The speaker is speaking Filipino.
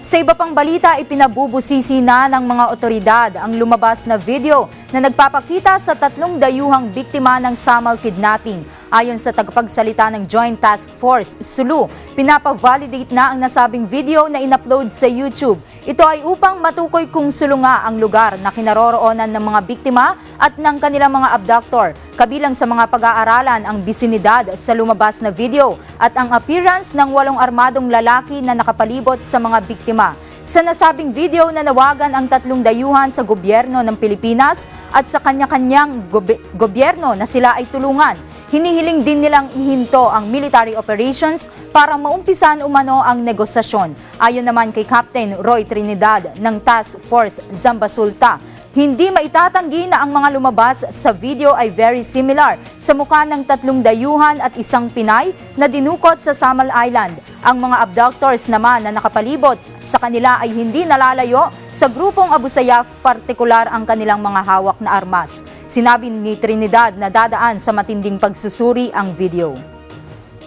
Sa iba pang balita, ipinabubusisi na ng mga otoridad ang lumabas na video na nagpapakita sa 3 dayuhang biktima ng Samal kidnapping. Ayon sa tagapagsalita ng Joint Task Force, SULU, pinapa-validate na ang nasabing video na in-upload sa YouTube. Ito ay upang matukoy kung sulunga ang lugar na kinaroroonan ng mga biktima at ng kanilang mga abductor. Kabilang sa mga pag-aaralan ang bisinidad sa lumabas na video at ang appearance ng 8 armadong lalaki na nakapalibot sa mga biktima. Sa nasabing video, nanawagan ang 3 dayuhan sa gobyerno ng Pilipinas at sa kanya-kanyang gobyerno na sila ay tulungan. Hinihiling din nilang ihinto ang military operations para maumpisan umano ang negosasyon. Ayon naman kay Captain Roy Trinidad ng Task Force Zambasulta, hindi maitatanggi na ang mga lumabas sa video ay very similar sa mukha ng 3 dayuhan at 1 Pinay na dinukot sa Samal Island. Ang mga abductors naman na nakapalibot sa kanila ay hindi nalalayo sa grupong Abu Sayyaf, partikular ang kanilang mga hawak na armas. Sinabi ni Trinidad na dadaan sa matinding pagsusuri ang video.